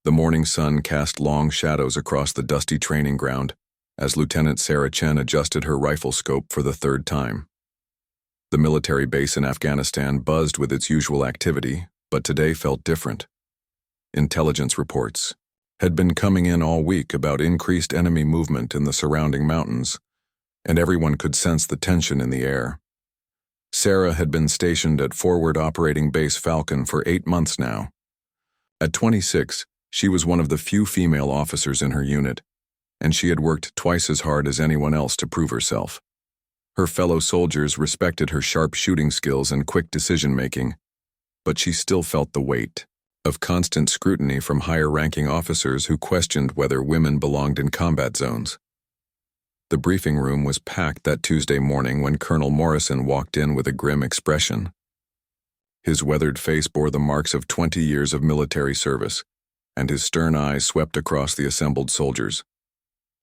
The morning sun cast long shadows across the dusty training ground as Lieutenant Sarah Chen adjusted her rifle scope for the third time. The military base in Afghanistan buzzed with its usual activity, but today felt different. Intelligence reports had been coming in all week about increased enemy movement in the surrounding mountains, and everyone could sense the tension in the air. Sarah had been stationed at Forward Operating Base Falcon for 8 months now. At 26, she was one of the few female officers in her unit, and she had worked twice as hard as anyone else to prove herself. Her fellow soldiers respected her sharp shooting skills and quick decision-making, but she still felt the weight of constant scrutiny from higher-ranking officers who questioned whether women belonged in combat zones. The briefing room was packed that Tuesday morning when Colonel Morrison walked in with a grim expression. His weathered face bore the marks of 20 years of military service, and his stern eyes swept across the assembled soldiers.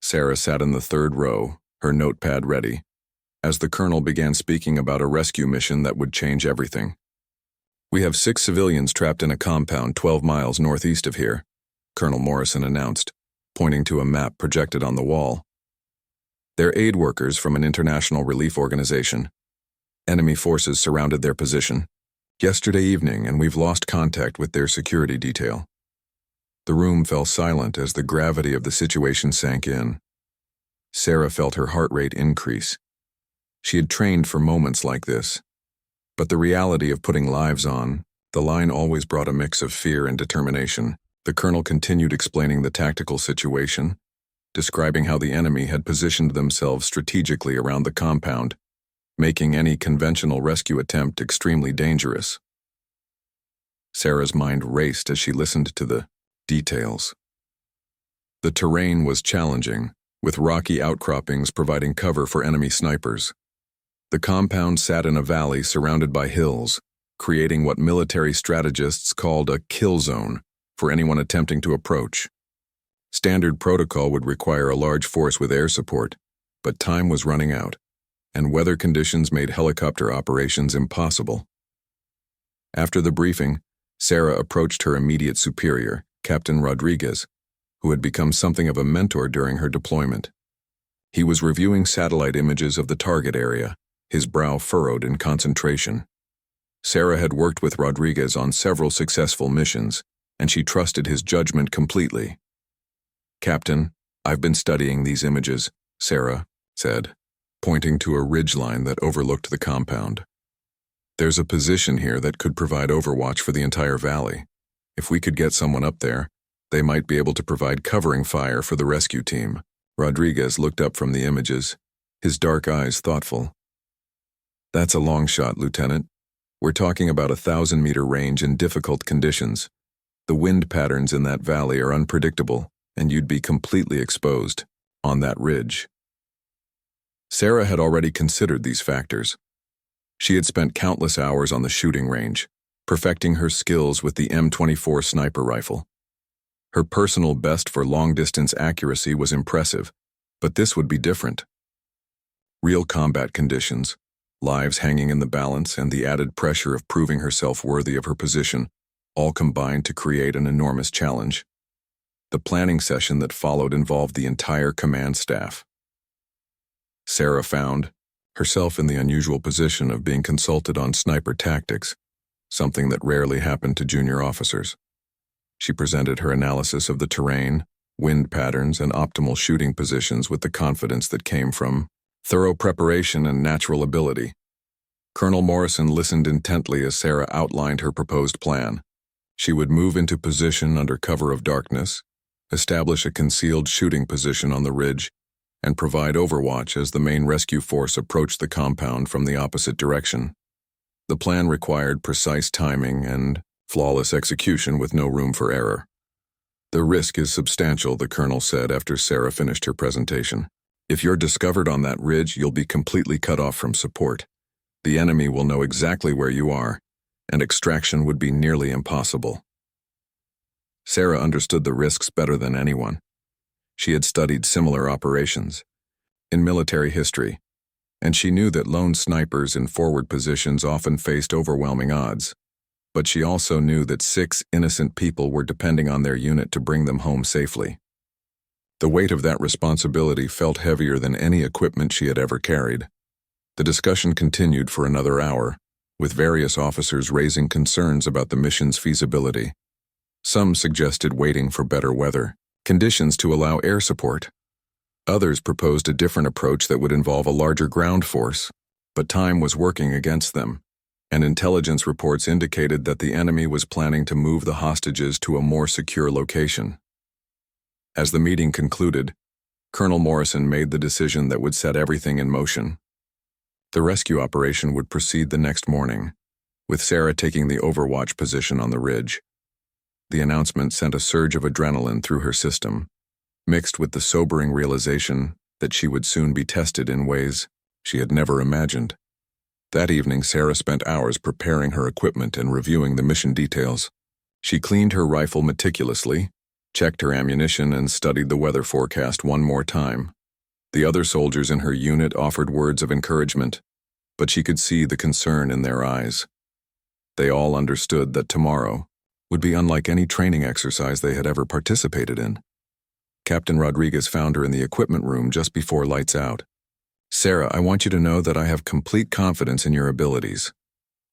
Sarah sat in the third row, her notepad ready, as the colonel began speaking about a rescue mission that would change everything. "We have 6 civilians trapped in a compound 12 miles northeast of here," Colonel Morrison announced, pointing to a map projected on the wall. "They're aid workers from an international relief organization. Enemy forces surrounded their position yesterday evening, and we've lost contact with their security detail." The room fell silent as the gravity of the situation sank in. Sarah felt her heart rate increase. She had trained for moments like this, but the reality of putting lives on the line always brought a mix of fear and determination. The colonel continued explaining the tactical situation, describing how the enemy had positioned themselves strategically around the compound, making any conventional rescue attempt extremely dangerous. Sarah's mind raced as she listened to the details. The terrain was challenging, with rocky outcroppings providing cover for enemy snipers. The compound sat in a valley surrounded by hills, creating what military strategists called a kill zone for anyone attempting to approach. Standard protocol would require a large force with air support, but time was running out, and weather conditions made helicopter operations impossible. After the briefing, Sarah approached her immediate superior, Captain Rodriguez, who had become something of a mentor during her deployment. He was reviewing satellite images of the target area, his brow furrowed in concentration. Sarah had worked with Rodriguez on several successful missions, and she trusted his judgment completely. "Captain, I've been studying these images," Sarah said, pointing to a ridgeline that overlooked the compound. "There's a position here that could provide overwatch for the entire valley. If we could get someone up there, they might be able to provide covering fire for the rescue team." Rodriguez looked up from the images, his dark eyes thoughtful. "That's a long shot, Lieutenant. We're talking about a 1,000-meter range in difficult conditions. The wind patterns in that valley are unpredictable, and you'd be completely exposed on that ridge." Sarah had already considered these factors. She had spent countless hours on the shooting range, perfecting her skills with the M24 sniper rifle. Her personal best for long-distance accuracy was impressive, but this would be different. Real combat conditions, lives hanging in the balance, and the added pressure of proving herself worthy of her position all combined to create an enormous challenge. The planning session that followed involved the entire command staff. Sarah found herself in the unusual position of being consulted on sniper tactics, something that rarely happened to junior officers. She presented her analysis of the terrain, wind patterns, and optimal shooting positions with the confidence that came from thorough preparation and natural ability. Colonel Morrison listened intently as Sarah outlined her proposed plan. She would move into position under cover of darkness, establish a concealed shooting position on the ridge, and provide overwatch as the main rescue force approached the compound from the opposite direction. The plan required precise timing and flawless execution with no room for error. "The risk is substantial," the colonel said after Sarah finished her presentation. "If you're discovered on that ridge, you'll be completely cut off from support. The enemy will know exactly where you are, and extraction would be nearly impossible." Sarah understood the risks better than anyone. She had studied similar operations in military history, and she knew that lone snipers in forward positions often faced overwhelming odds. but she also knew that 6 innocent people were depending on their unit to bring them home safely. The weight of that responsibility felt heavier than any equipment she had ever carried. The discussion continued for another hour, with various officers raising concerns about the mission's feasibility. Some suggested waiting for better weather conditions to allow air support. Others proposed a different approach that would involve a larger ground force, but time was working against them, and intelligence reports indicated that the enemy was planning to move the hostages to a more secure location. As the meeting concluded, Colonel Morrison made the decision that would set everything in motion. The rescue operation would proceed the next morning, with Sarah taking the overwatch position on the ridge. The announcement sent a surge of adrenaline through her system, mixed with the sobering realization that she would soon be tested in ways she had never imagined. That evening, Sarah spent hours preparing her equipment and reviewing the mission details. She cleaned her rifle meticulously, checked her ammunition, and studied the weather forecast one more time. The other soldiers in her unit offered words of encouragement, but she could see the concern in their eyes. They all understood that tomorrow would be unlike any training exercise they had ever participated in. Captain Rodriguez found her in the equipment room just before lights out. "Sarah, I want you to know that I have complete confidence in your abilities.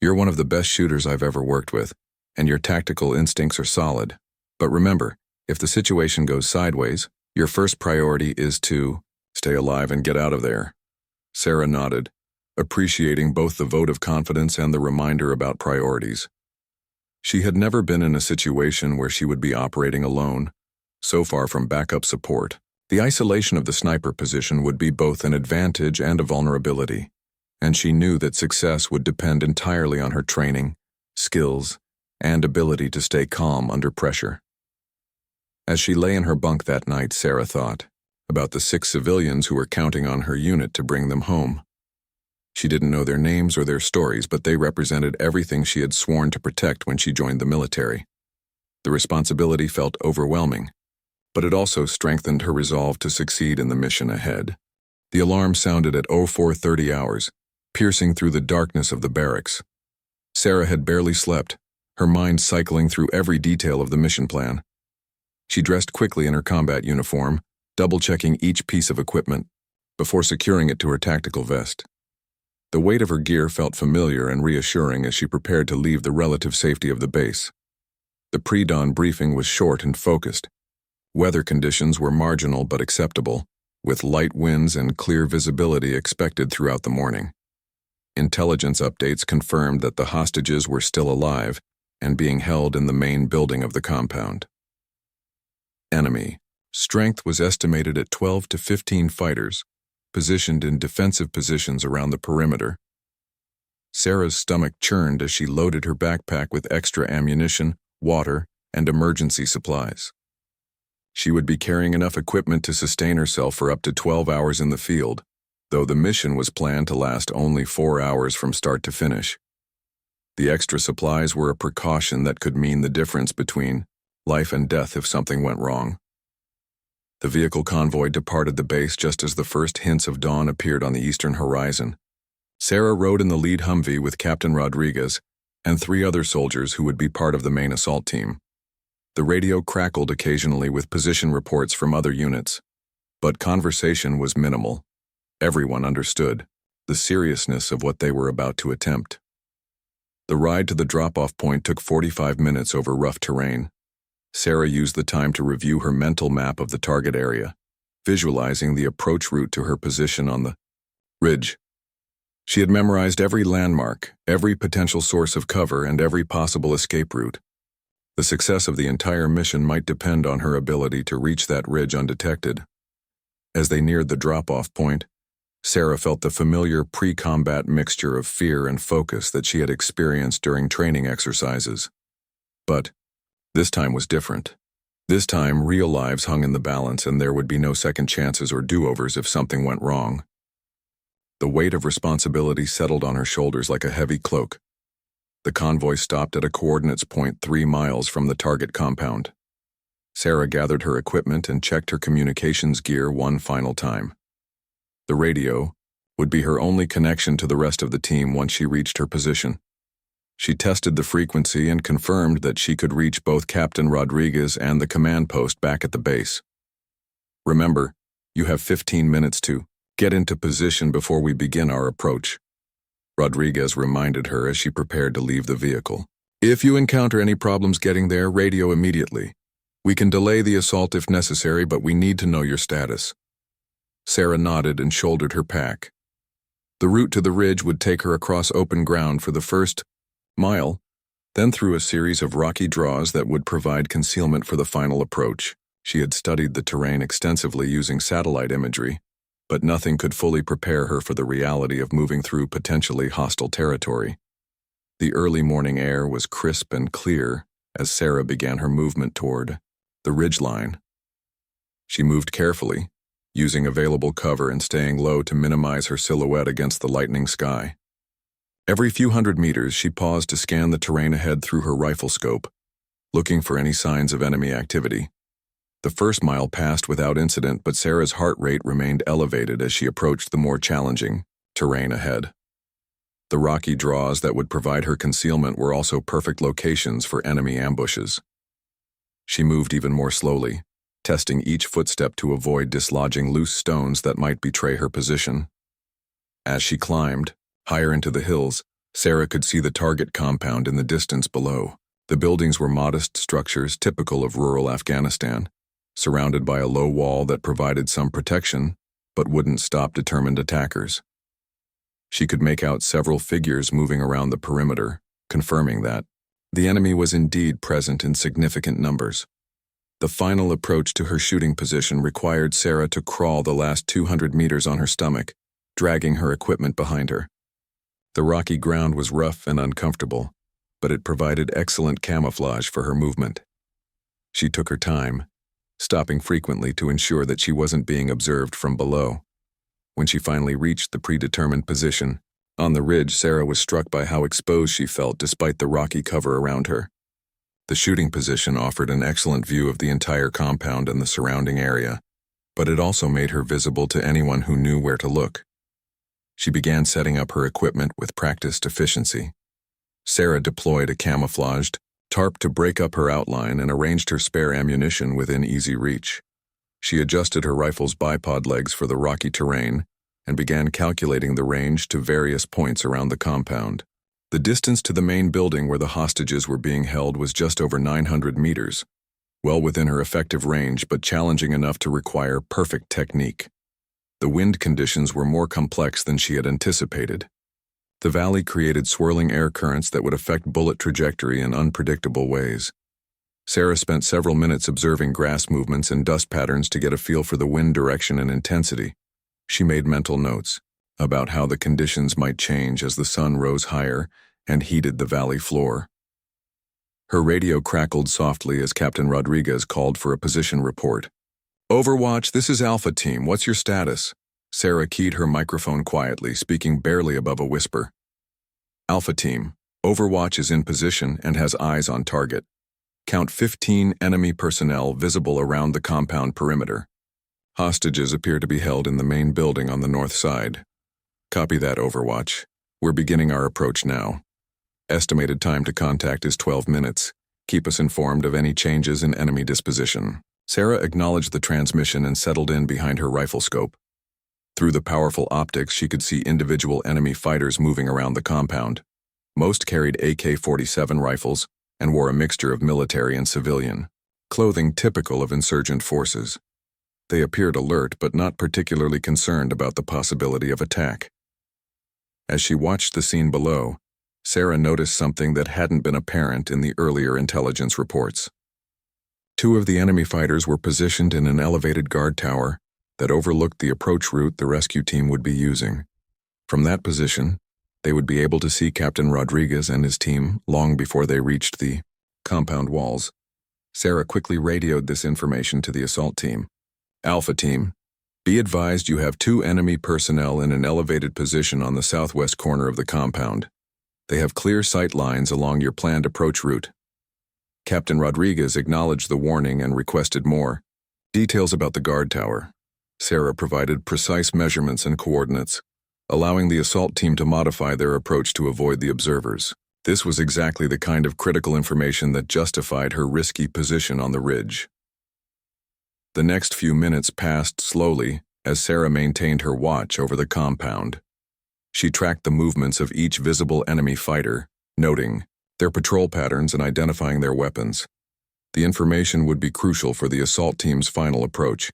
You're one of the best shooters I've ever worked with, and your tactical instincts are solid. But remember, if the situation goes sideways, your first priority is to stay alive and get out of there." Sarah nodded, appreciating both the vote of confidence and the reminder about priorities. She had never been in a situation where she would be operating alone, so far from backup support. The isolation of the sniper position would be both an advantage and a vulnerability, and she knew that success would depend entirely on her training, skills, and ability to stay calm under pressure. As she lay in her bunk that night, Sarah thought about the 6 civilians who were counting on her unit to bring them home. She didn't know their names or their stories, but they represented everything she had sworn to protect when she joined the military. The responsibility felt overwhelming, but it also strengthened her resolve to succeed in the mission ahead. The alarm sounded at 04:30 hours, piercing through the darkness of the barracks. Sarah had barely slept, her mind cycling through every detail of the mission plan. She dressed quickly in her combat uniform, double-checking each piece of equipment before securing it to her tactical vest. The weight of her gear felt familiar and reassuring as she prepared to leave the relative safety of the base. The pre-dawn briefing was short and focused. Weather conditions were marginal but acceptable, with light winds and clear visibility expected throughout the morning. Intelligence updates confirmed that the hostages were still alive and being held in the main building of the compound. Enemy strength was estimated at 12 to 15 fighters, positioned in defensive positions around the perimeter. Sarah's stomach churned as she loaded her backpack with extra ammunition, water, and emergency supplies. She would be carrying enough equipment to sustain herself for up to 12 hours in the field, though the mission was planned to last only 4 hours from start to finish. The extra supplies were a precaution that could mean the difference between life and death if something went wrong. The vehicle convoy departed the base just as the first hints of dawn appeared on the eastern horizon. Sarah rode in the lead Humvee with Captain Rodriguez and 3 other soldiers who would be part of the main assault team. The radio crackled occasionally with position reports from other units, but conversation was minimal. Everyone understood the seriousness of what they were about to attempt. The ride to the drop-off point took 45 minutes over rough terrain. Sarah used the time to review her mental map of the target area, visualizing the approach route to her position on the ridge. She had memorized every landmark, every potential source of cover, and every possible escape route. The success of the entire mission might depend on her ability to reach that ridge undetected. As they neared the drop-off point, Sarah felt the familiar pre-combat mixture of fear and focus that she had experienced during training exercises. But this time was different. This time, real lives hung in the balance, and there would be no second chances or do-overs if something went wrong. The weight of responsibility settled on her shoulders like a heavy cloak. The convoy stopped at a coordinates point 3 miles from the target compound. Sarah gathered her equipment and checked her communications gear one final time. The radio would be her only connection to the rest of the team once she reached her position. She tested the frequency and confirmed that she could reach both Captain Rodriguez and the command post back at the base. Remember, you have 15 minutes to get into position before we begin our approach, Rodriguez reminded her as she prepared to leave the vehicle. If you encounter any problems getting there, radio immediately. We can delay the assault if necessary, but we need to know your status. Sarah nodded and shouldered her pack. The route to the ridge would take her across open ground for the first mile, then through a series of rocky draws that would provide concealment for the final approach. She had studied the terrain extensively using satellite imagery, but nothing could fully prepare her for the reality of moving through potentially hostile territory. The early morning air was crisp and clear as Sarah began her movement toward the ridgeline. She moved carefully, using available cover and staying low to minimize her silhouette against the lightening sky. Every few hundred meters, she paused to scan the terrain ahead through her rifle scope, looking for any signs of enemy activity. The first mile passed without incident, but Sarah's heart rate remained elevated as she approached the more challenging terrain ahead. The rocky draws that would provide her concealment were also perfect locations for enemy ambushes. She moved even more slowly, testing each footstep to avoid dislodging loose stones that might betray her position. As she climbed higher into the hills, Sarah could see the target compound in the distance below. The buildings were modest structures typical of rural Afghanistan, surrounded by a low wall that provided some protection but wouldn't stop determined attackers. She could make out several figures moving around the perimeter, confirming that the enemy was indeed present in significant numbers. The final approach to her shooting position required Sarah to crawl the last 200 meters on her stomach, dragging her equipment behind her. The rocky ground was rough and uncomfortable, but it provided excellent camouflage for her movement. She took her time, stopping frequently to ensure that she wasn't being observed from below. When she finally reached the predetermined position on the ridge, Sarah was struck by how exposed she felt despite the rocky cover around her. The shooting position offered an excellent view of the entire compound and the surrounding area, but it also made her visible to anyone who knew where to look. She began setting up her equipment with practiced efficiency. Sarah deployed a camouflaged tarp to break up her outline and arranged her spare ammunition within easy reach. She adjusted her rifle's bipod legs for the rocky terrain and began calculating the range to various points around the compound. The distance to the main building where the hostages were being held was just over 900 meters, well within her effective range but challenging enough to require perfect technique. The wind conditions were more complex than she had anticipated. The valley created swirling air currents that would affect bullet trajectory in unpredictable ways. Sarah spent several minutes observing grass movements and dust patterns to get a feel for the wind direction and intensity. She made mental notes about how the conditions might change as the sun rose higher and heated the valley floor. Her radio crackled softly as Captain Rodriguez called for a position report. "Overwatch, this is Alpha Team. What's your status?" Sarah keyed her microphone quietly, speaking barely above a whisper. "Alpha Team, Overwatch is in position and has eyes on target. Count 15 enemy personnel visible around the compound perimeter. Hostages appear to be held in the main building on the north side. Copy that, Overwatch. We're beginning our approach now. Estimated time to contact is 12 minutes. Keep us informed of any changes in enemy disposition." Sarah acknowledged the transmission and settled in behind her rifle scope. Through the powerful optics, she could see individual enemy fighters moving around the compound. Most carried AK-47 rifles and wore a mixture of military and civilian clothing typical of insurgent forces. They appeared alert but not particularly concerned about the possibility of attack. As she watched the scene below, Sarah noticed something that hadn't been apparent in the earlier intelligence reports. 2 of the enemy fighters were positioned in an elevated guard tower that overlooked the approach route the rescue team would be using. From that position, they would be able to see Captain Rodriguez and his team long before they reached the compound walls. Sarah quickly radioed this information to the assault team. "Alpha Team, be advised you have 2 enemy personnel in an elevated position on the southwest corner of the compound. They have clear sight lines along your planned approach route." Captain Rodriguez acknowledged the warning and requested more details about the guard tower. Sarah provided precise measurements and coordinates, allowing the assault team to modify their approach to avoid the observers. This was exactly the kind of critical information that justified her risky position on the ridge. The next few minutes passed slowly as Sarah maintained her watch over the compound. She tracked the movements of each visible enemy fighter, noting their patrol patterns and identifying their weapons. The information would be crucial for the assault team's final approach,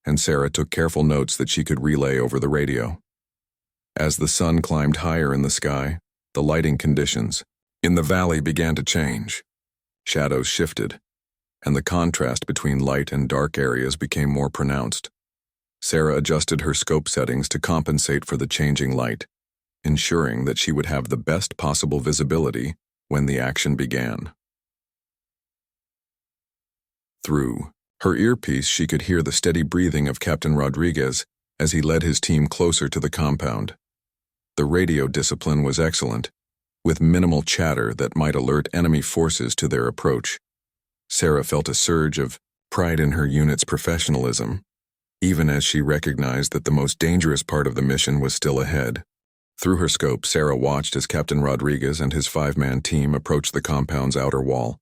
and Sarah took careful notes that she could relay over the radio. As the sun climbed higher in the sky, the lighting conditions in the valley began to change. Shadows shifted, and the contrast between light and dark areas became more pronounced. Sarah adjusted her scope settings to compensate for the changing light, ensuring that she would have the best possible visibility when the action began. Through her earpiece, she could hear the steady breathing of Captain Rodriguez as he led his team closer to the compound. The radio discipline was excellent, with minimal chatter that might alert enemy forces to their approach. Sarah felt a surge of pride in her unit's professionalism, even as she recognized that the most dangerous part of the mission was still ahead. Through her scope, Sarah watched as Captain Rodriguez and his 5-man team approached the compound's outer wall.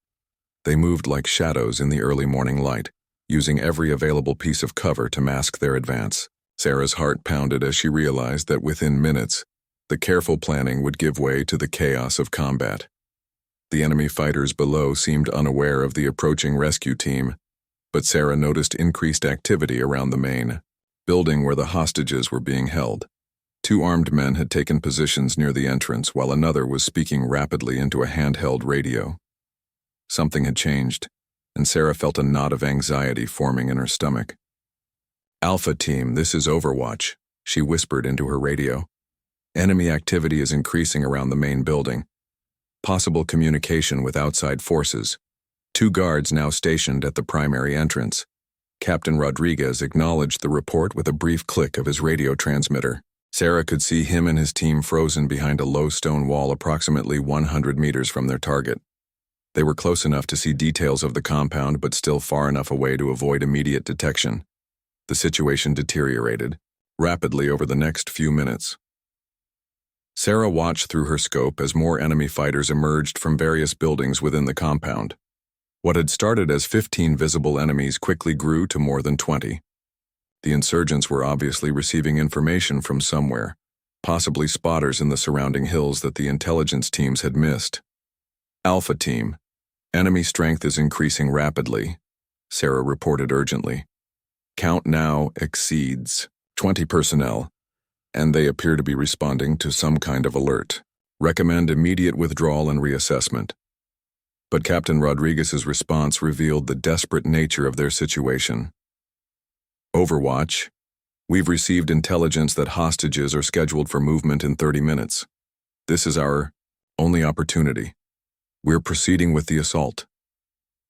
They moved like shadows in the early morning light, using every available piece of cover to mask their advance. Sarah's heart pounded as she realized that within minutes, the careful planning would give way to the chaos of combat. The enemy fighters below seemed unaware of the approaching rescue team, but Sarah noticed increased activity around the main building where the hostages were being held. 2 armed men had taken positions near the entrance while another was speaking rapidly into a handheld radio. Something had changed, and Sarah felt a knot of anxiety forming in her stomach. "Alpha Team, this is Overwatch," she whispered into her radio. "Enemy activity is increasing around the main building. Possible communication with outside forces. 2 guards now stationed at the primary entrance." Captain Rodriguez acknowledged the report with a brief click of his radio transmitter. Sarah could see him and his team frozen behind a low stone wall approximately 100 meters from their target. They were close enough to see details of the compound but still far enough away to avoid immediate detection. The situation deteriorated rapidly over the next few minutes. Sarah watched through her scope as more enemy fighters emerged from various buildings within the compound. What had started as 15 visible enemies quickly grew to more than 20. The insurgents were obviously receiving information from somewhere, possibly spotters in the surrounding hills that the intelligence teams had missed. "Alpha Team, enemy strength is increasing rapidly," Sarah reported urgently. "Count now exceeds 20 personnel, and they appear to be responding to some kind of alert. Recommend immediate withdrawal and reassessment." But Captain Rodriguez's response revealed the desperate nature of their situation. "Overwatch, we've received intelligence that hostages are scheduled for movement in 30 minutes. This is our only opportunity. We're proceeding with the assault."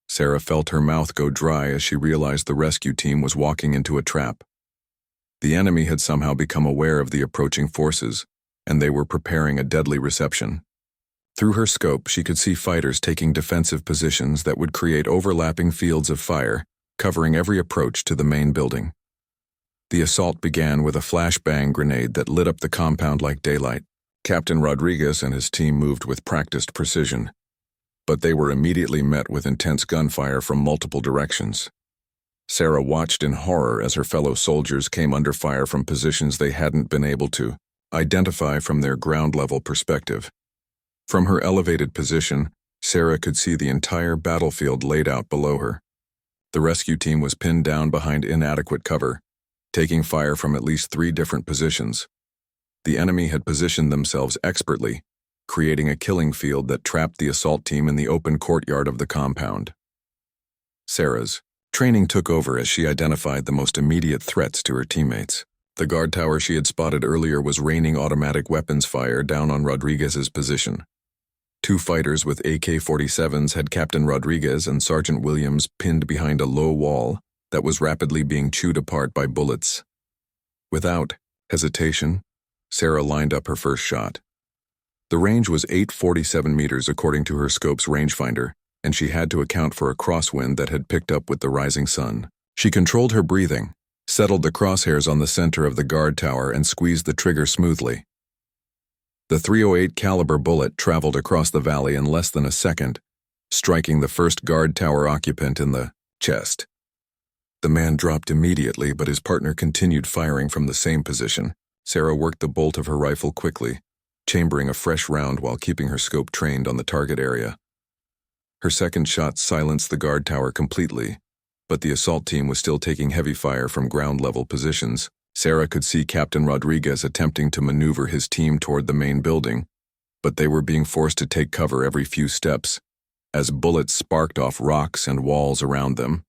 Sarah felt her mouth go dry as she realized the rescue team was walking into a trap. The enemy had somehow become aware of the approaching forces, and they were preparing a deadly reception. Through her scope, she could see fighters taking defensive positions that would create overlapping fields of fire, covering every approach to the main building. The assault began with a flashbang grenade that lit up the compound like daylight. Captain Rodriguez and his team moved with practiced precision, but they were immediately met with intense gunfire from multiple directions. Sarah watched in horror as her fellow soldiers came under fire from positions they hadn't been able to identify from their ground-level perspective. From her elevated position, Sarah could see the entire battlefield laid out below her. The rescue team was pinned down behind inadequate cover, taking fire from at least 3 different positions. The enemy had positioned themselves expertly, creating a killing field that trapped the assault team in the open courtyard of the compound. Sarah's training took over as she identified the most immediate threats to her teammates. The guard tower she had spotted earlier was raining automatic weapons fire down on Rodriguez's position. 2 fighters with AK-47s had Captain Rodriguez and Sergeant Williams pinned behind a low wall that was rapidly being chewed apart by bullets. Without hesitation, Sarah lined up her first shot. The range was 847 meters according to her scope's rangefinder, and she had to account for a crosswind that had picked up with the rising sun. She controlled her breathing, settled the crosshairs on the center of the guard tower, and squeezed the trigger smoothly. The .308 caliber bullet traveled across the valley in less than a second, striking the first guard tower occupant in the chest. The man dropped immediately, but his partner continued firing from the same position. Sarah worked the bolt of her rifle quickly, chambering a fresh round while keeping her scope trained on the target area. Her second shot silenced the guard tower completely, but the assault team was still taking heavy fire from ground-level positions. Sarah could see Captain Rodriguez attempting to maneuver his team toward the main building, but they were being forced to take cover every few steps. As bullets sparked off rocks and walls around them,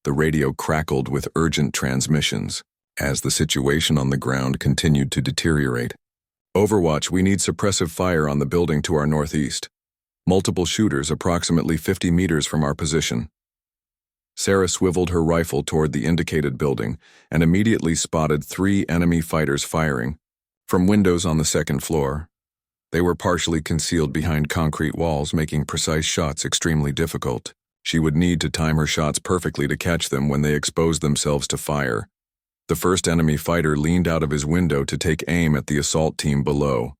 the radio crackled with urgent transmissions as the situation on the ground continued to deteriorate. Overwatch, we need suppressive fire on the building to our northeast. Multiple shooters approximately 50 meters from our position. Sarah swiveled her rifle toward the indicated building and immediately spotted 3 enemy fighters firing from windows on the second floor. They were partially concealed behind concrete walls, making precise shots extremely difficult. She would need to time her shots perfectly to catch them when they exposed themselves to fire. The first enemy fighter leaned out of his window to take aim at the assault team below.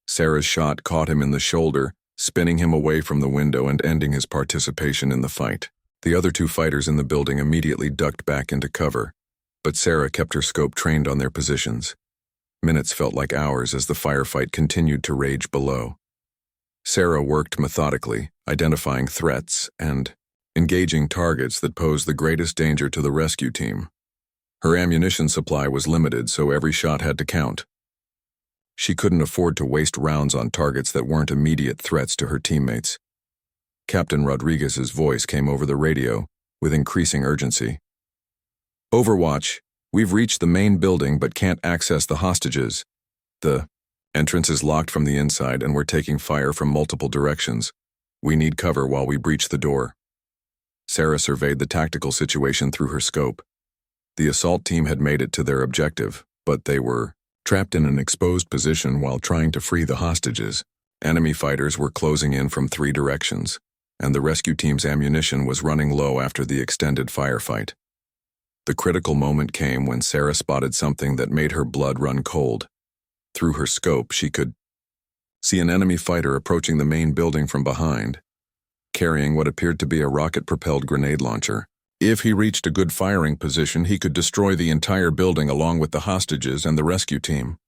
Sarah's shot caught him in the shoulder, spinning him away from the window and ending his participation in the fight. The other 2 fighters in the building immediately ducked back into cover, but Sarah kept her scope trained on their positions. Minutes felt like hours as the firefight continued to rage below. Sarah worked methodically, identifying threats and engaging targets that posed the greatest danger to the rescue team. Her ammunition supply was limited, so every shot had to count. She couldn't afford to waste rounds on targets that weren't immediate threats to her teammates. Captain Rodriguez's voice came over the radio with increasing urgency. Overwatch, we've reached the main building but can't access the hostages. The entrance is locked from the inside and we're taking fire from multiple directions. We need cover while we breach the door. Sarah surveyed the tactical situation through her scope. The assault team had made it to their objective, but they were trapped in an exposed position while trying to free the hostages. Enemy fighters were closing in from 3 directions, and the rescue team's ammunition was running low after the extended firefight. The critical moment came when Sarah spotted something that made her blood run cold. Through her scope, she could see an enemy fighter approaching the main building from behind, carrying what appeared to be a rocket-propelled grenade launcher. If he reached a good firing position, he could destroy the entire building along with the hostages and the rescue team.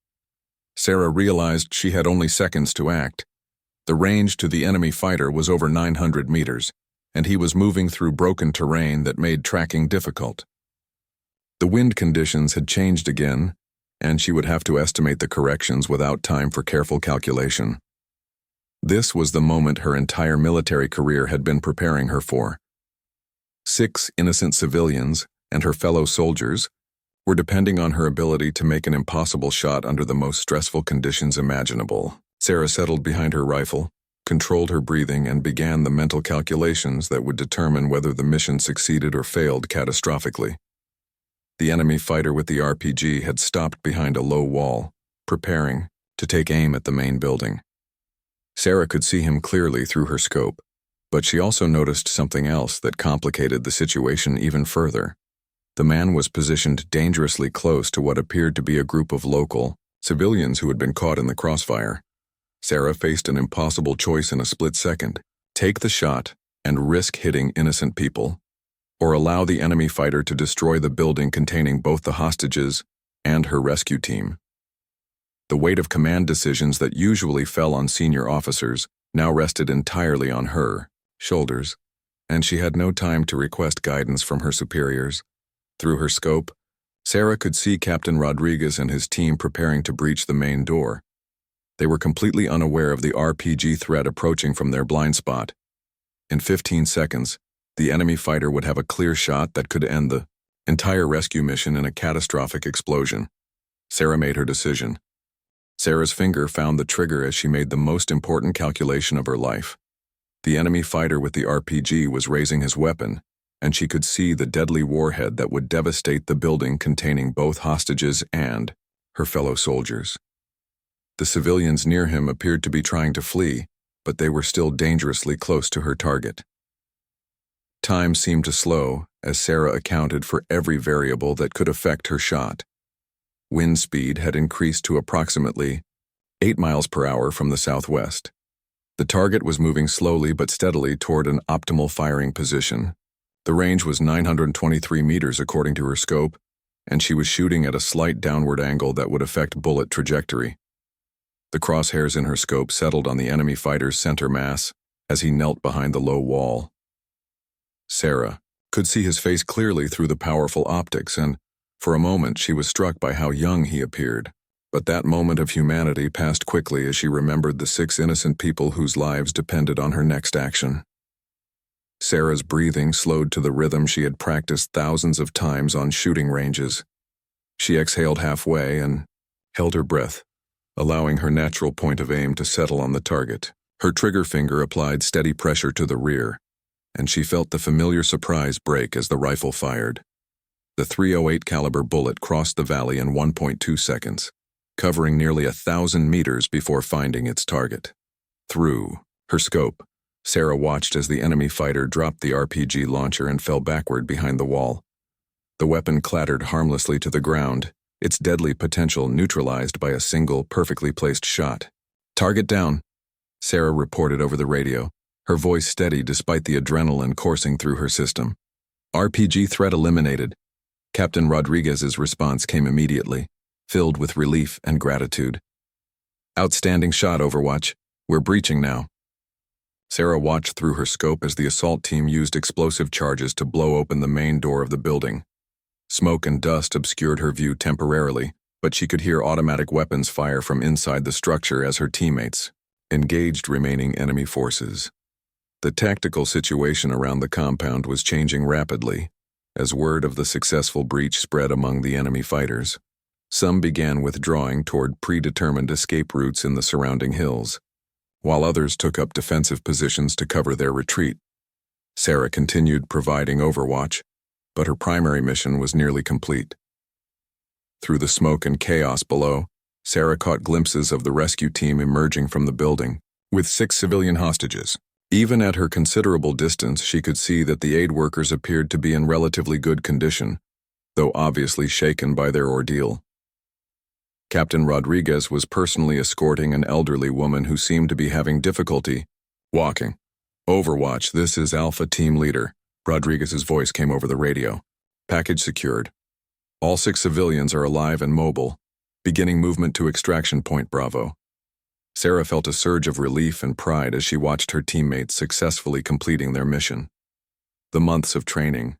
Sarah realized she had only seconds to act. The range to the enemy fighter was over 900 meters, and he was moving through broken terrain that made tracking difficult. The wind conditions had changed again, and she would have to estimate the corrections without time for careful calculation. This was the moment her entire military career had been preparing her for. 6 innocent civilians and her fellow soldiers were depending on her ability to make an impossible shot under the most stressful conditions imaginable. Sarah settled behind her rifle, controlled her breathing, and began the mental calculations that would determine whether the mission succeeded or failed catastrophically. The enemy fighter with the RPG had stopped behind a low wall, preparing to take aim at the main building. Sarah could see him clearly through her scope, but she also noticed something else that complicated the situation even further. The man was positioned dangerously close to what appeared to be a group of local civilians who had been caught in the crossfire. Sarah faced an impossible choice in a split second: take the shot and risk hitting innocent people, or allow the enemy fighter to destroy the building containing both the hostages and her rescue team. The weight of command decisions that usually fell on senior officers now rested entirely on her shoulders, and she had no time to request guidance from her superiors. Through her scope, Sarah could see Captain Rodriguez and his team preparing to breach the main door. They were completely unaware of the RPG threat approaching from their blind spot. In 15 seconds, the enemy fighter would have a clear shot that could end the entire rescue mission in a catastrophic explosion. Sarah made her decision. Sarah's finger found the trigger as she made the most important calculation of her life. The enemy fighter with the RPG was raising his weapon, and she could see the deadly warhead that would devastate the building containing both hostages and her fellow soldiers. The civilians near him appeared to be trying to flee, but they were still dangerously close to her target. Time seemed to slow as Sarah accounted for every variable that could affect her shot. Wind speed had increased to approximately 8 miles per hour from the southwest. The target was moving slowly but steadily toward an optimal firing position. The range was 923 meters according to her scope, and she was shooting at a slight downward angle that would affect bullet trajectory. The crosshairs in her scope settled on the enemy fighter's center mass as he knelt behind the low wall. Sarah could see his face clearly through the powerful optics, and for a moment she was struck by how young he appeared. But that moment of humanity passed quickly as she remembered the 6 innocent people whose lives depended on her next action. Sarah's breathing slowed to the rhythm she had practiced thousands of times on shooting ranges. She exhaled halfway and held her breath, allowing her natural point of aim to settle on the target. Her trigger finger applied steady pressure to the rear, and she felt the familiar surprise break as the rifle fired. The .308 caliber bullet crossed the valley in 1.2 seconds, covering nearly 1,000 meters before finding its target. Through her scope, Sarah watched as the enemy fighter dropped the RPG launcher and fell backward behind the wall. The weapon clattered harmlessly to the ground, its deadly potential neutralized by a single, perfectly placed shot. "Target down," Sarah reported over the radio, her voice steady despite the adrenaline coursing through her system. "RPG threat eliminated." Captain Rodriguez's response came immediately, filled with relief and gratitude. "Outstanding shot, Overwatch. We're breaching now." Sarah watched through her scope as the assault team used explosive charges to blow open the main door of the building. Smoke and dust obscured her view temporarily, but she could hear automatic weapons fire from inside the structure as her teammates engaged remaining enemy forces. The tactical situation around the compound was changing rapidly as word of the successful breach spread among the enemy fighters. Some began withdrawing toward predetermined escape routes in the surrounding hills, while others took up defensive positions to cover their retreat. Sarah continued providing overwatch, but her primary mission was nearly complete. Through the smoke and chaos below, Sarah caught glimpses of the rescue team emerging from the building, with 6 civilian hostages. Even at her considerable distance, she could see that the aid workers appeared to be in relatively good condition, though obviously shaken by their ordeal. Captain Rodriguez was personally escorting an elderly woman who seemed to be having difficulty walking. "Overwatch, this is Alpha Team Leader." Rodriguez's voice came over the radio. "Package secured. All 6 civilians are alive and mobile. Beginning movement to extraction point Bravo." Sarah felt a surge of relief and pride as she watched her teammates successfully completing their mission. The months of training,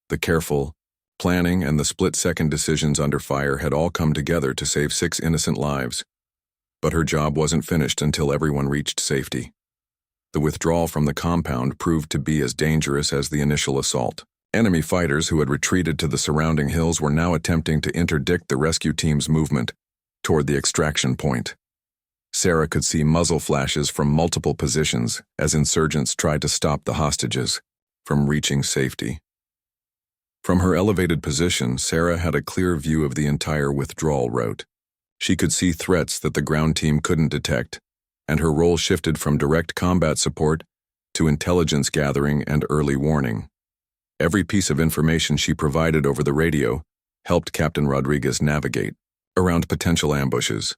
the careful planning, and the split-second decisions under fire had all come together to save 6 innocent lives. But her job wasn't finished until everyone reached safety. The withdrawal from the compound proved to be as dangerous as the initial assault. Enemy fighters who had retreated to the surrounding hills were now attempting to interdict the rescue team's movement toward the extraction point. Sarah could see muzzle flashes from multiple positions as insurgents tried to stop the hostages from reaching safety. From her elevated position, Sarah had a clear view of the entire withdrawal route. She could see threats that the ground team couldn't detect, and her role shifted from direct combat support to intelligence gathering and early warning. Every piece of information she provided over the radio helped Captain Rodriguez navigate around potential ambushes.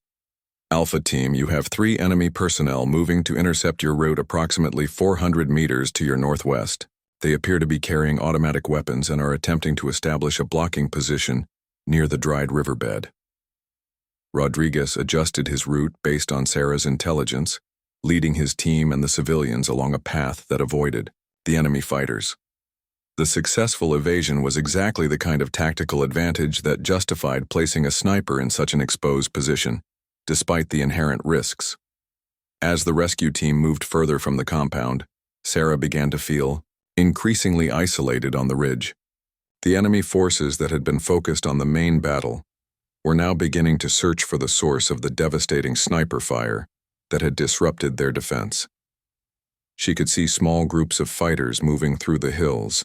"Alpha Team, you have 3 enemy personnel moving to intercept your route approximately 400 meters to your northwest. They appear to be carrying automatic weapons and are attempting to establish a blocking position near the dried riverbed." Rodriguez adjusted his route based on Sarah's intelligence, leading his team and the civilians along a path that avoided the enemy fighters. The successful evasion was exactly the kind of tactical advantage that justified placing a sniper in such an exposed position, despite the inherent risks. As the rescue team moved further from the compound, Sarah began to feel increasingly isolated on the ridge. The enemy forces that had been focused on the main battle were now beginning to search for the source of the devastating sniper fire that had disrupted their defense. She could see small groups of fighters moving through the hills,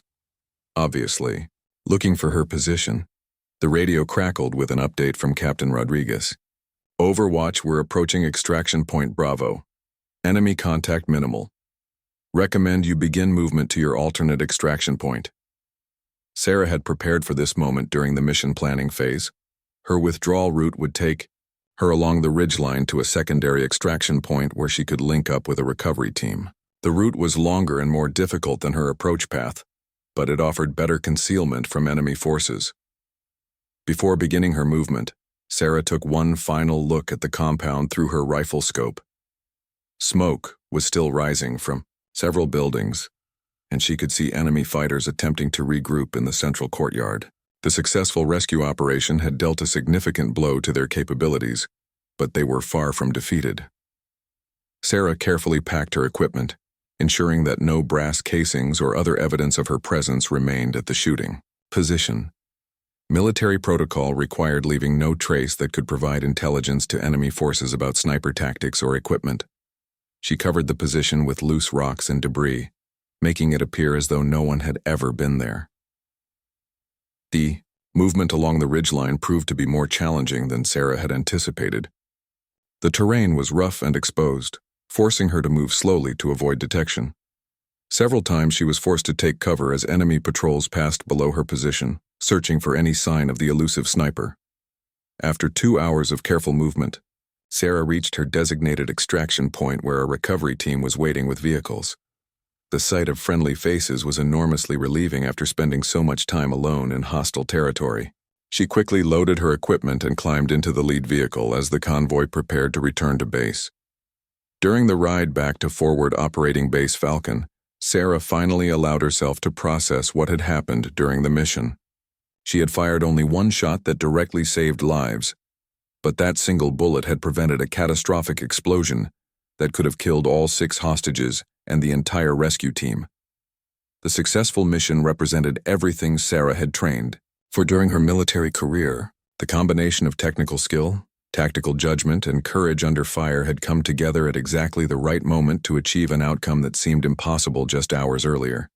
obviously looking for her position. The radio crackled with an update from Captain Rodriguez. "Overwatch, we're approaching extraction point Bravo. Enemy contact minimal. Recommend you begin movement to your alternate extraction point." Sarah had prepared for this moment during the mission planning phase. Her withdrawal route would take her along the ridgeline to a secondary extraction point where she could link up with a recovery team. The route was longer and more difficult than her approach path, but it offered better concealment from enemy forces. Before beginning her movement, Sarah took one final look at the compound through her rifle scope. Smoke was still rising from several buildings, and she could see enemy fighters attempting to regroup in the central courtyard. The successful rescue operation had dealt a significant blow to their capabilities, but they were far from defeated. Sarah carefully packed her equipment, ensuring that no brass casings or other evidence of her presence remained at the shooting position. Military protocol required leaving no trace that could provide intelligence to enemy forces about sniper tactics or equipment. She covered the position with loose rocks and debris, making it appear as though no one had ever been there. The movement along the ridgeline proved to be more challenging than Sarah had anticipated. The terrain was rough and exposed, forcing her to move slowly to avoid detection. Several times she was forced to take cover as enemy patrols passed below her position, searching for any sign of the elusive sniper. After 2 hours of careful movement, Sarah reached her designated extraction point where a recovery team was waiting with vehicles. The sight of friendly faces was enormously relieving after spending so much time alone in hostile territory. She quickly loaded her equipment and climbed into the lead vehicle as the convoy prepared to return to base. During the ride back to forward operating base Falcon, Sarah finally allowed herself to process what had happened during the mission. She had fired only one shot that directly saved lives, but that single bullet had prevented a catastrophic explosion that could have killed all 6 hostages and the entire rescue team. The successful mission represented everything Sarah had trained for during her military career. The combination of technical skill, tactical judgment, and courage under fire had come together at exactly the right moment to achieve an outcome that seemed impossible just hours earlier.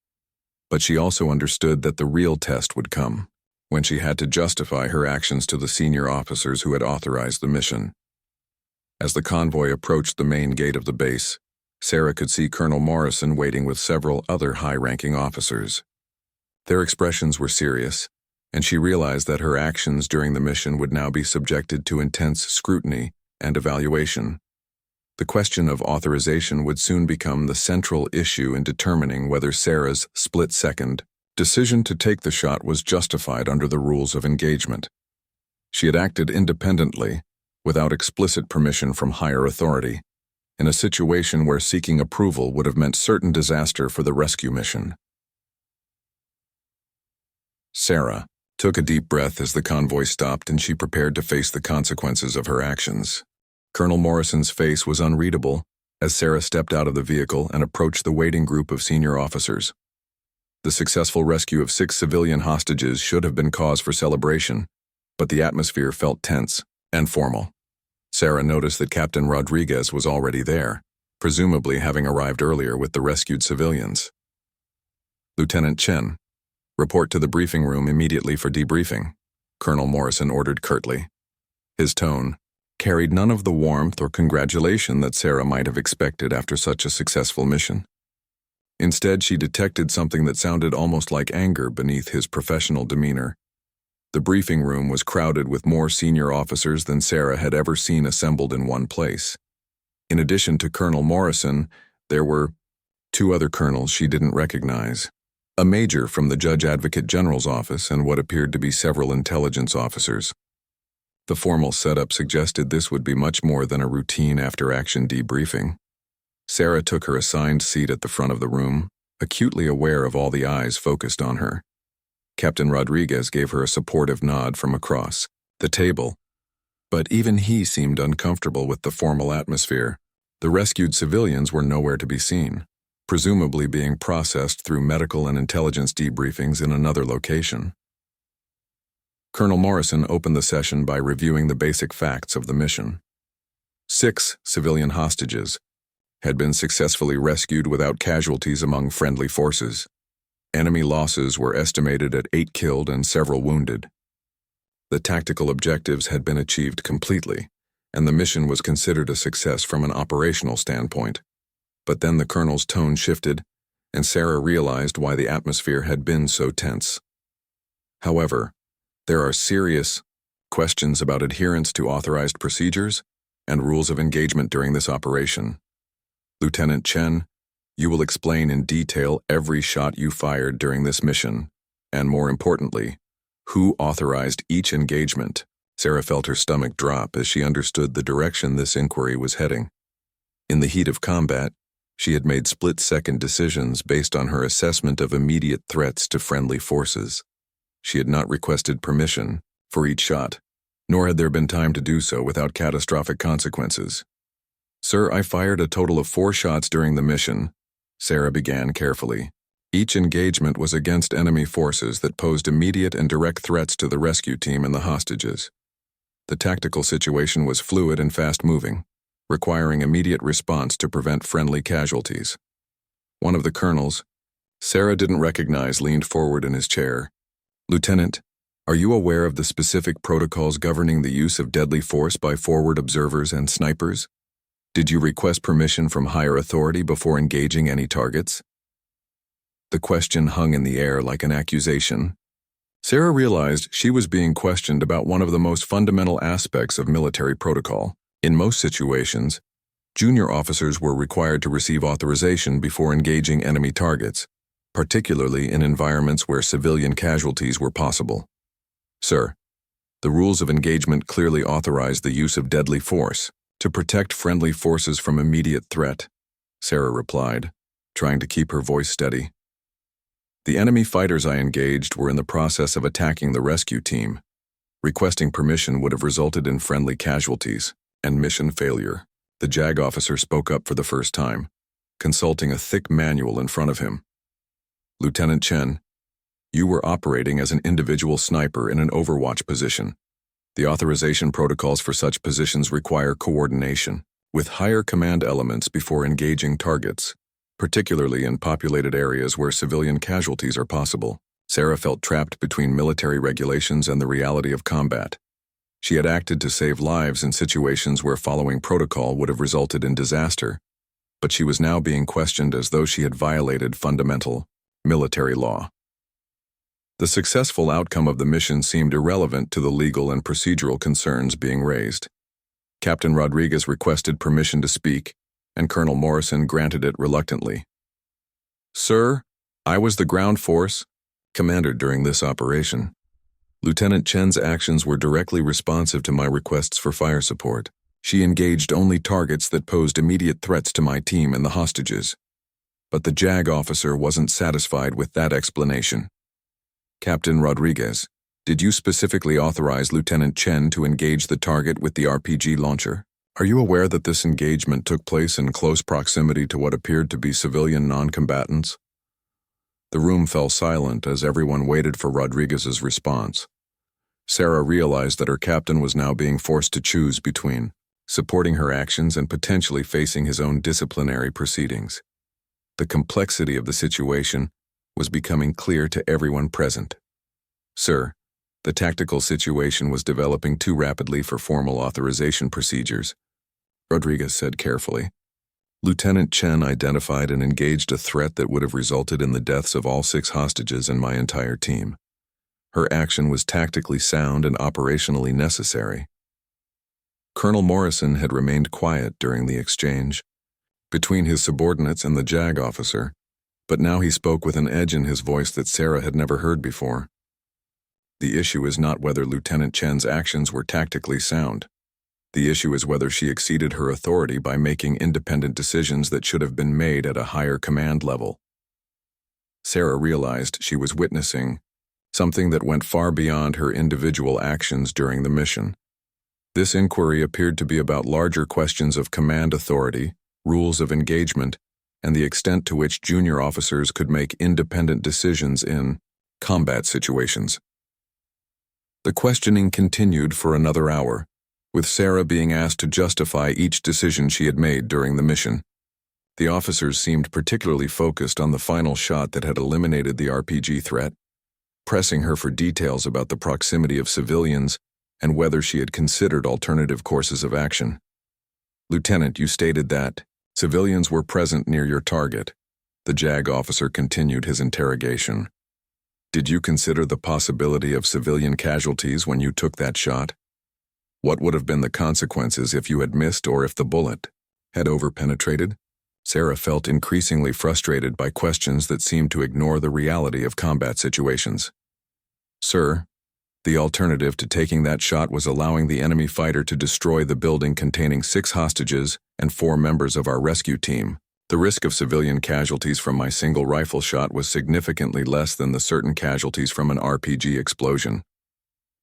But she also understood that the real test would come when she had to justify her actions to the senior officers who had authorized the mission. As the convoy approached the main gate of the base, Sarah could see Colonel Morrison waiting with several other high-ranking officers. Their expressions were serious, and she realized that her actions during the mission would now be subjected to intense scrutiny and evaluation. The question of authorization would soon become the central issue in determining whether Sarah's split-second decision to take the shot was justified under the rules of engagement. She had acted independently, without explicit permission from higher authority, in a situation where seeking approval would have meant certain disaster for the rescue mission. Sarah took a deep breath as the convoy stopped and she prepared to face the consequences of her actions. Colonel Morrison's face was unreadable as Sarah stepped out of the vehicle and approached the waiting group of senior officers. The successful rescue of 6 civilian hostages should have been cause for celebration, but the atmosphere felt tense and formal. Sarah noticed that Captain Rodriguez was already there, presumably having arrived earlier with the rescued civilians. "Lieutenant Chen, report to the briefing room immediately for debriefing," Colonel Morrison ordered curtly. His tone carried none of the warmth or congratulation that Sarah might have expected after such a successful mission. Instead, she detected something that sounded almost like anger beneath his professional demeanor. The briefing room was crowded with more senior officers than Sarah had ever seen assembled in one place. In addition to Colonel Morrison, there were 2 other colonels she didn't recognize, a major from the Judge Advocate General's office and what appeared to be several intelligence officers. The formal setup suggested this would be much more than a routine after-action debriefing. Sarah took her assigned seat at the front of the room, acutely aware of all the eyes focused on her. Captain Rodriguez gave her a supportive nod from across the table, but even he seemed uncomfortable with the formal atmosphere. The rescued civilians were nowhere to be seen, presumably being processed through medical and intelligence debriefings in another location. Colonel Morrison opened the session by reviewing the basic facts of the mission. 6 civilian hostages had been successfully rescued without casualties among friendly forces. Enemy losses were estimated at 8 killed and several wounded. The tactical objectives had been achieved completely, and the mission was considered a success from an operational standpoint. But then the colonel's tone shifted, and Sarah realized why the atmosphere had been so tense. "However, there are serious questions about adherence to authorized procedures and rules of engagement during this operation. Lieutenant Chen, you will explain in detail every shot you fired during this mission, and more importantly, who authorized each engagement. Sarah felt her stomach drop as she understood the direction this inquiry was heading. In the heat of combat, she had made split-second decisions based on her assessment of immediate threats to friendly forces. She had not requested permission for each shot, nor had there been time to do so without catastrophic consequences. Sir, I fired a total of 4 shots during the mission, Sarah began carefully. Each engagement was against enemy forces that posed immediate and direct threats to the rescue team and the hostages. The tactical situation was fluid and fast-moving, requiring immediate response to prevent friendly casualties. One of the colonels, Sarah didn't recognize, leaned forward in his chair. Lieutenant, are you aware of the specific protocols governing the use of deadly force by forward observers and snipers? Did you request permission from higher authority before engaging any targets? The question hung in the air like an accusation. Sarah realized she was being questioned about one of the most fundamental aspects of military protocol. In most situations, junior officers were required to receive authorization before engaging enemy targets, particularly in environments where civilian casualties were possible. Sir, the rules of engagement clearly authorize the use of deadly force to protect friendly forces from immediate threat, Sarah replied, trying to keep her voice steady. The enemy fighters I engaged were in the process of attacking the rescue team. Requesting permission would have resulted in friendly casualties and mission failure. The JAG officer spoke up for the first time, consulting a thick manual in front of him. Lieutenant Chen, you were operating as an individual sniper in an overwatch position. The authorization protocols for such positions require coordination with higher command elements before engaging targets, particularly in populated areas where civilian casualties are possible. Sarah felt trapped between military regulations and the reality of combat. She had acted to save lives in situations where following protocol would have resulted in disaster, but she was now being questioned as though she had violated fundamental military law. The successful outcome of the mission seemed irrelevant to the legal and procedural concerns being raised. Captain Rodriguez requested permission to speak, and Colonel Morrison granted it reluctantly. Sir, I was the ground force commander during this operation. Lieutenant Chen's actions were directly responsive to my requests for fire support. She engaged only targets that posed immediate threats to my team and the hostages. But the JAG officer wasn't satisfied with that explanation. Captain Rodriguez, did you specifically authorize Lieutenant Chen to engage the target with the RPG launcher? Are you aware that this engagement took place in close proximity to what appeared to be civilian non-combatants? The room fell silent as everyone waited for Rodriguez's response. Sarah realized that her captain was now being forced to choose between supporting her actions and potentially facing his own disciplinary proceedings. The complexity of the situation was becoming clear to everyone present. Sir, the tactical situation was developing too rapidly for formal authorization procedures, Rodriguez said carefully. Lieutenant Chen identified and engaged a threat that would have resulted in the deaths of all 6 hostages and my entire team. Her action was tactically sound and operationally necessary. Colonel Morrison had remained quiet during the exchange between his subordinates and the JAG officer, but now he spoke with an edge in his voice that Sarah had never heard before. The issue is not whether Lieutenant Chen's actions were tactically sound. The issue is whether she exceeded her authority by making independent decisions that should have been made at a higher command level. Sarah realized she was witnessing something that went far beyond her individual actions during the mission. This inquiry appeared to be about larger questions of command authority, rules of engagement, and the extent to which junior officers could make independent decisions in combat situations. The questioning continued for another hour, with Sarah being asked to justify each decision she had made during the mission. The officers seemed particularly focused on the final shot that had eliminated the RPG threat, pressing her for details about the proximity of civilians and whether she had considered alternative courses of action. Lieutenant, you stated that civilians were present near your target. The JAG officer continued his interrogation. Did you consider the possibility of civilian casualties when you took that shot? What would have been the consequences if you had missed or if the bullet had overpenetrated? Sarah felt increasingly frustrated by questions that seemed to ignore the reality of combat situations. Sir, the alternative to taking that shot was allowing the enemy fighter to destroy the building containing 6 hostages and 4 members of our rescue team. The risk of civilian casualties from my single rifle shot was significantly less than the certain casualties from an RPG explosion.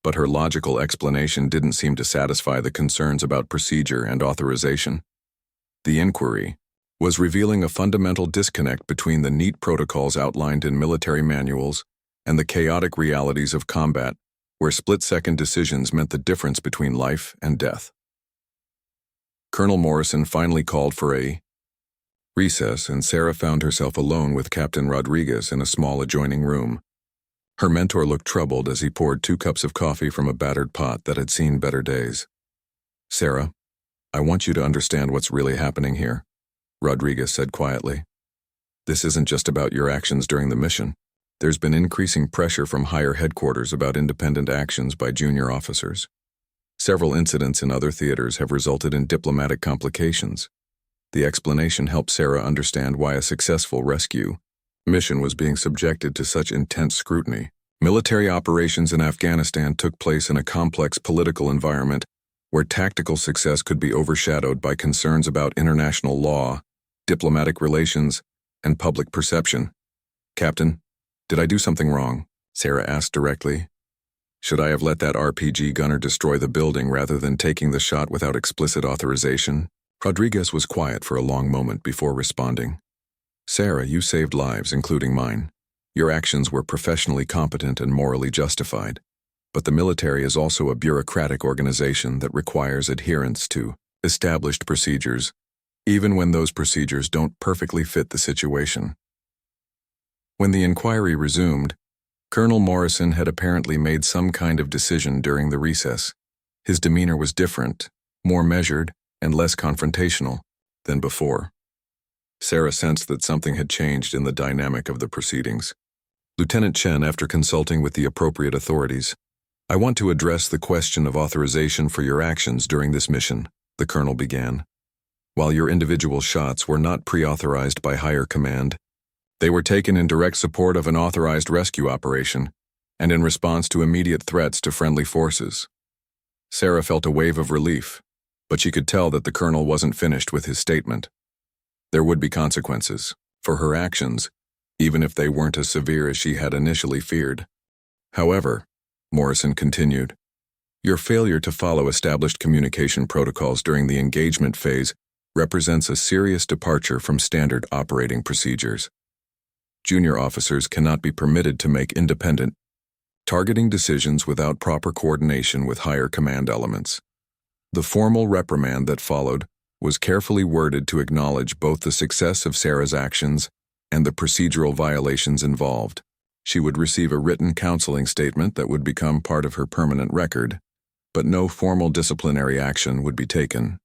But her logical explanation didn't seem to satisfy the concerns about procedure and authorization. The inquiry was revealing a fundamental disconnect between the neat protocols outlined in military manuals and the chaotic realities of combat, where split-second decisions meant the difference between life and death. Colonel Morrison finally called for a recess, and Sarah found herself alone with Captain Rodriguez in a small adjoining room. Her mentor looked troubled as he poured 2 cups of coffee from a battered pot that had seen better days. Sarah, I want you to understand what's really happening here, Rodriguez said quietly. This isn't just about your actions during the mission. There's been increasing pressure from higher headquarters about independent actions by junior officers. Several incidents in other theaters have resulted in diplomatic complications. The explanation helped Sarah understand why a successful rescue mission was being subjected to such intense scrutiny. Military operations in Afghanistan took place in a complex political environment where tactical success could be overshadowed by concerns about international law, diplomatic relations, and public perception. Captain, did I do something wrong? Sarah asked directly. Should I have let that RPG gunner destroy the building rather than taking the shot without explicit authorization? Rodriguez was quiet for a long moment before responding. Sarah, you saved lives, including mine. Your actions were professionally competent and morally justified. But the military is also a bureaucratic organization that requires adherence to established procedures, even when those procedures don't perfectly fit the situation. When the inquiry resumed, Colonel Morrison had apparently made some kind of decision during the recess. His demeanor was different, more measured, and less confrontational than before. Sarah sensed that something had changed in the dynamic of the proceedings. Lieutenant Chen, after consulting with the appropriate authorities, I want to address the question of authorization for your actions during this mission, the colonel began. While your individual shots were not pre-authorized by higher command, they were taken in direct support of an authorized rescue operation and in response to immediate threats to friendly forces. Sarah felt a wave of relief, but she could tell that the colonel wasn't finished with his statement. There would be consequences for her actions, even if they weren't as severe as she had initially feared. However, Morrison continued, your failure to follow established communication protocols during the engagement phase represents a serious departure from standard operating procedures. Junior officers cannot be permitted to make independent, targeting decisions without proper coordination with higher command elements. The formal reprimand that followed was carefully worded to acknowledge both the success of Sarah's actions and the procedural violations involved. She would receive a written counseling statement that would become part of her permanent record, but no formal disciplinary action would be taken.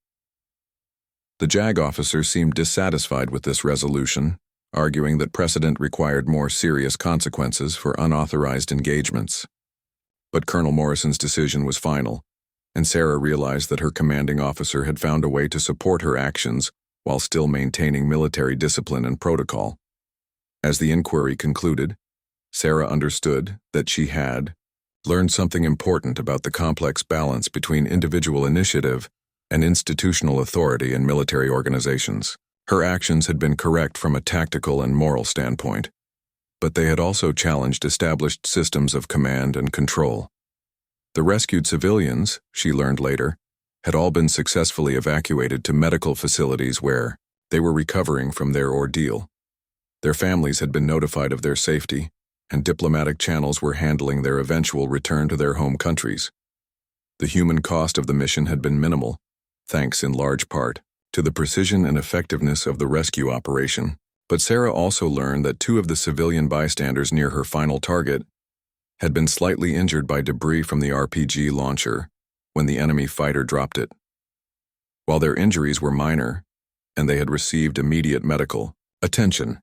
The JAG officer seemed dissatisfied with this resolution, arguing that precedent required more serious consequences for unauthorized engagements. But Colonel Morrison's decision was final, and Sarah realized that her commanding officer had found a way to support her actions while still maintaining military discipline and protocol. As the inquiry concluded, Sarah understood that she had learned something important about the complex balance between individual initiative and institutional authority in military organizations. Her actions had been correct from a tactical and moral standpoint, but they had also challenged established systems of command and control. The rescued civilians, she learned later, had all been successfully evacuated to medical facilities where they were recovering from their ordeal. Their families had been notified of their safety, and diplomatic channels were handling their eventual return to their home countries. The human cost of the mission had been minimal, thanks in large part to the precision and effectiveness of the rescue operation. But Sarah also learned that 2 of the civilian bystanders near her final target had been slightly injured by debris from the RPG launcher when the enemy fighter dropped it. While their injuries were minor, and they had received immediate medical attention,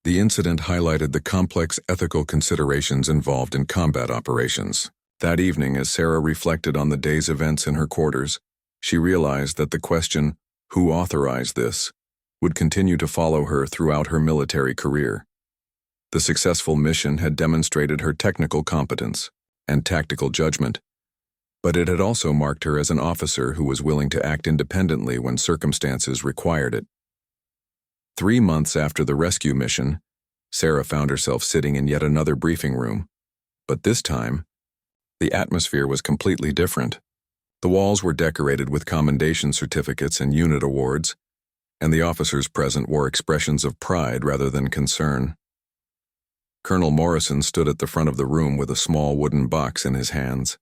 the incident highlighted the complex ethical considerations involved in combat operations. That evening, as Sarah reflected on the day's events in her quarters, she realized that the question, "Who authorized this?" would continue to follow her throughout her military career. The successful mission had demonstrated her technical competence and tactical judgment, but it had also marked her as an officer who was willing to act independently when circumstances required it. 3 months after the rescue mission, Sarah found herself sitting in yet another briefing room, but this time, the atmosphere was completely different. The walls were decorated with commendation certificates and unit awards, and the officers present wore expressions of pride rather than concern. Colonel Morrison stood at the front of the room with a small wooden box in his hands.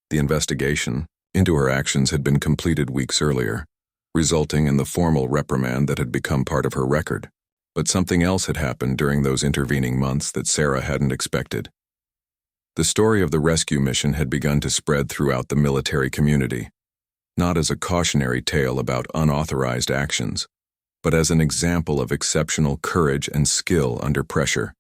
The investigation into her actions had been completed weeks earlier, resulting in the formal reprimand that had become part of her record. But something else had happened during those intervening months that Sarah hadn't expected. The story of the rescue mission had begun to spread throughout the military community, not as a cautionary tale about unauthorized actions, but as an example of exceptional courage and skill under pressure.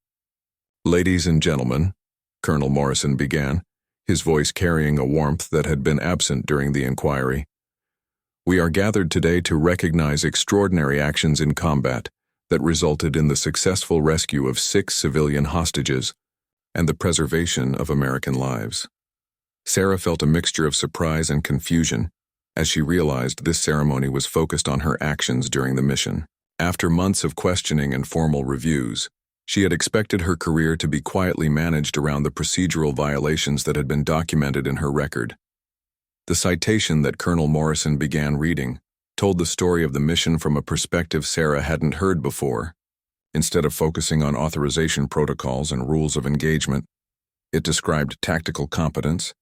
"Ladies and gentlemen," Colonel Morrison began, his voice carrying a warmth that had been absent during the inquiry, "we are gathered today to recognize extraordinary actions in combat that resulted in the successful rescue of 6 civilian hostages and the preservation of American lives." Sarah felt a mixture of surprise and confusion as she realized this ceremony was focused on her actions during the mission. After months of questioning and formal reviews, she had expected her career to be quietly managed around the procedural violations that had been documented in her record. The citation that Colonel Morrison began reading told the story of the mission from a perspective Sarah hadn't heard before. Instead of focusing on authorization protocols and rules of engagement, it described tactical competence,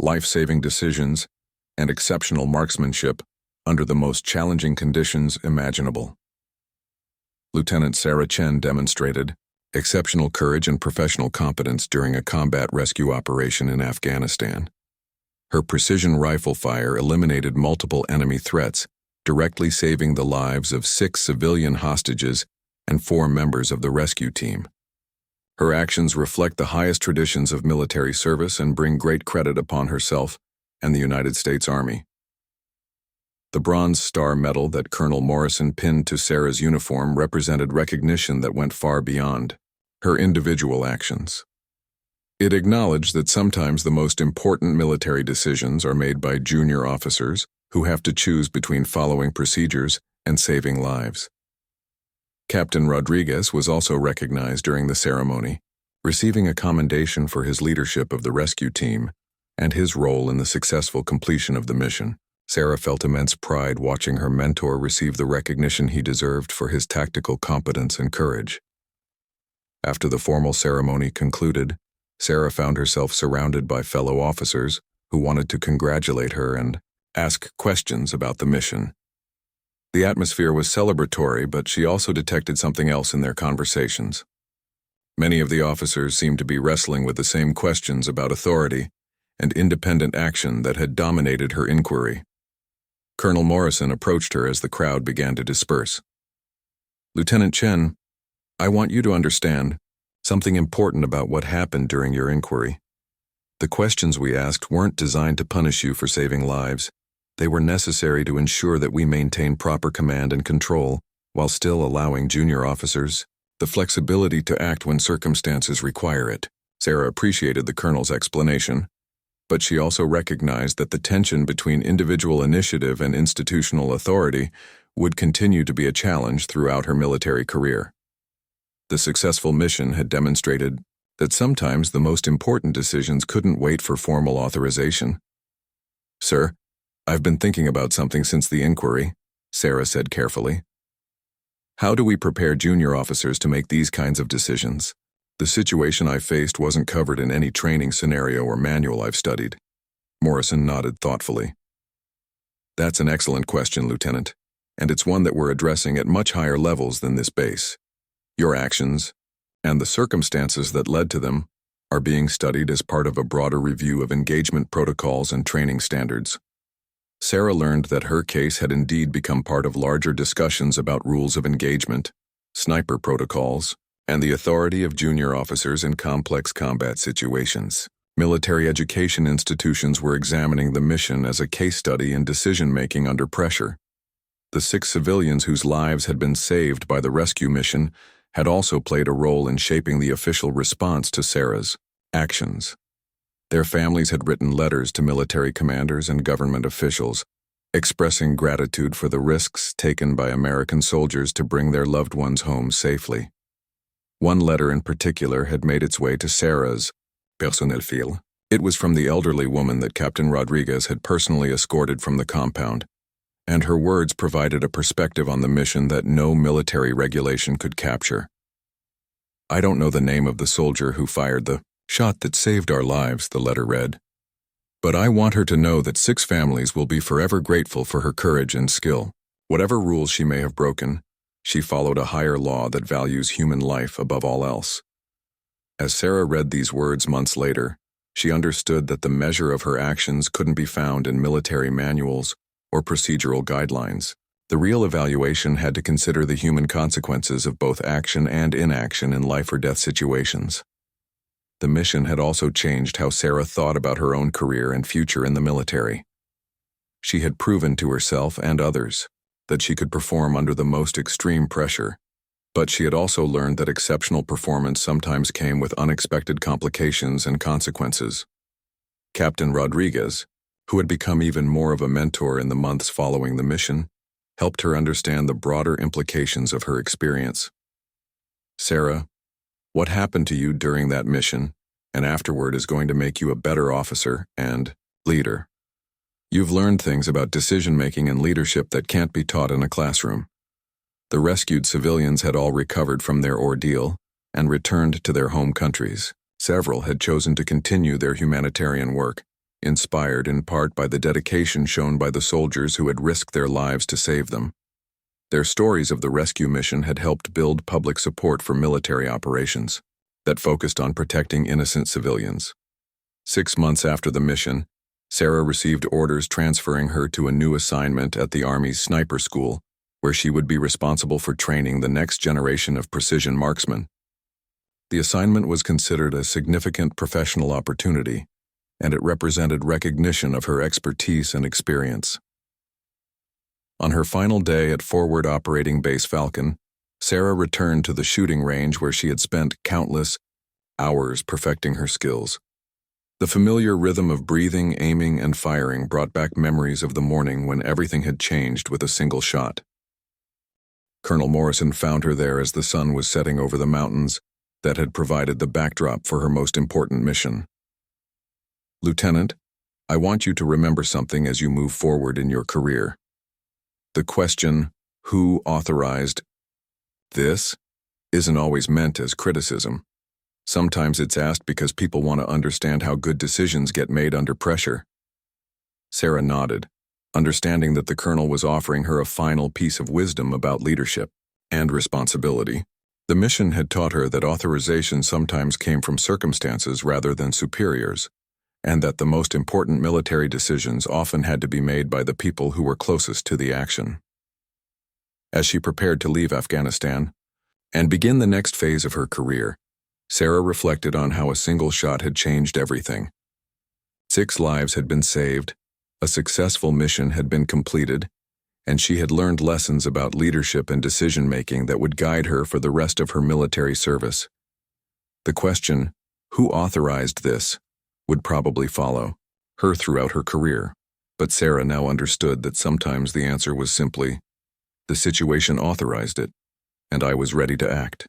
life-saving decisions, and exceptional marksmanship under the most challenging conditions imaginable. Lieutenant Sarah Chen demonstrated exceptional courage and professional competence during a combat rescue operation in Afghanistan. Her precision rifle fire eliminated multiple enemy threats, directly saving the lives of 6 civilian hostages and 4 members of the rescue team. Her actions reflect the highest traditions of military service and bring great credit upon herself and the United States Army. The Bronze Star Medal that Colonel Morrison pinned to Sarah's uniform represented recognition that went far beyond her individual actions. It acknowledged that sometimes the most important military decisions are made by junior officers who have to choose between following procedures and saving lives. Captain Rodriguez was also recognized during the ceremony, receiving a commendation for his leadership of the rescue team and his role in the successful completion of the mission. Sarah felt immense pride watching her mentor receive the recognition he deserved for his tactical competence and courage. After the formal ceremony concluded, Sarah found herself surrounded by fellow officers who wanted to congratulate her and ask questions about the mission. The atmosphere was celebratory, but she also detected something else in their conversations. Many of the officers seemed to be wrestling with the same questions about authority and independent action that had dominated her inquiry. Colonel Morrison approached her as the crowd began to disperse. "Lieutenant Chen, I want you to understand something important about what happened during your inquiry. The questions we asked weren't designed to punish you for saving lives. They were necessary to ensure that we maintain proper command and control while still allowing junior officers the flexibility to act when circumstances require it." Sarah appreciated the colonel's explanation, but she also recognized that the tension between individual initiative and institutional authority would continue to be a challenge throughout her military career. The successful mission had demonstrated that sometimes the most important decisions couldn't wait for formal authorization. "Sir, I've been thinking about something since the inquiry," Sarah said carefully. "How do we prepare junior officers to make these kinds of decisions? The situation I faced wasn't covered in any training scenario or manual I've studied." Morrison nodded thoughtfully. "That's an excellent question, Lieutenant, and it's one that we're addressing at much higher levels than this base. Your actions, and the circumstances that led to them, are being studied as part of a broader review of engagement protocols and training standards." Sarah learned that her case had indeed become part of larger discussions about rules of engagement, sniper protocols, and the authority of junior officers in complex combat situations. Military education institutions were examining the mission as a case study in decision-making under pressure. The 6 civilians whose lives had been saved by the rescue mission had also played a role in shaping the official response to Sarah's actions. Their families had written letters to military commanders and government officials, expressing gratitude for the risks taken by American soldiers to bring their loved ones home safely. One letter in particular had made its way to Sarah's personnel file. It was from the elderly woman that Captain Rodriguez had personally escorted from the compound, and her words provided a perspective on the mission that no military regulation could capture. "I don't know the name of the soldier who fired the shot that saved our lives," the letter read, "but I want her to know that 6 families will be forever grateful for her courage and skill. Whatever rules she may have broken, she followed a higher law that values human life above all else." As Sarah read these words months later, she understood that the measure of her actions couldn't be found in military manuals or procedural guidelines. The real evaluation had to consider the human consequences of both action and inaction in life-or-death situations. The mission had also changed how Sarah thought about her own career and future in the military. She had proven to herself and others that she could perform under the most extreme pressure, but she had also learned that exceptional performance sometimes came with unexpected complications and consequences. Captain Rodriguez, who had become even more of a mentor in the months following the mission, helped her understand the broader implications of her experience. "Sarah, what happened to you during that mission and afterward is going to make you a better officer and leader. You've learned things about decision-making and leadership that can't be taught in a classroom." The rescued civilians had all recovered from their ordeal and returned to their home countries. Several had chosen to continue their humanitarian work, inspired in part by the dedication shown by the soldiers who had risked their lives to save them. Their stories of the rescue mission had helped build public support for military operations that focused on protecting innocent civilians. 6 months after the mission, Sarah received orders transferring her to a new assignment at the Army's sniper school, where she would be responsible for training the next generation of precision marksmen. The assignment was considered a significant professional opportunity, and it represented recognition of her expertise and experience. On her final day at Forward Operating Base Falcon, Sarah returned to the shooting range where she had spent countless hours perfecting her skills. The familiar rhythm of breathing, aiming, and firing brought back memories of the morning when everything had changed with a single shot. Colonel Morrison found her there as the sun was setting over the mountains that had provided the backdrop for her most important mission. "Lieutenant, I want you to remember something as you move forward in your career. The question, 'Who authorized this?' isn't always meant as criticism. Sometimes it's asked because people want to understand how good decisions get made under pressure." Sarah nodded, understanding that the colonel was offering her a final piece of wisdom about leadership and responsibility. The mission had taught her that authorization sometimes came from circumstances rather than superiors, and that the most important military decisions often had to be made by the people who were closest to the action. As she prepared to leave Afghanistan and begin the next phase of her career, Sarah reflected on how a single shot had changed everything. 6 lives had been saved, a successful mission had been completed, and she had learned lessons about leadership and decision-making that would guide her for the rest of her military service. The question, "Who authorized this?" would probably follow her throughout her career, but Sarah now understood that sometimes the answer was simply, "The situation authorized it, and I was ready to act."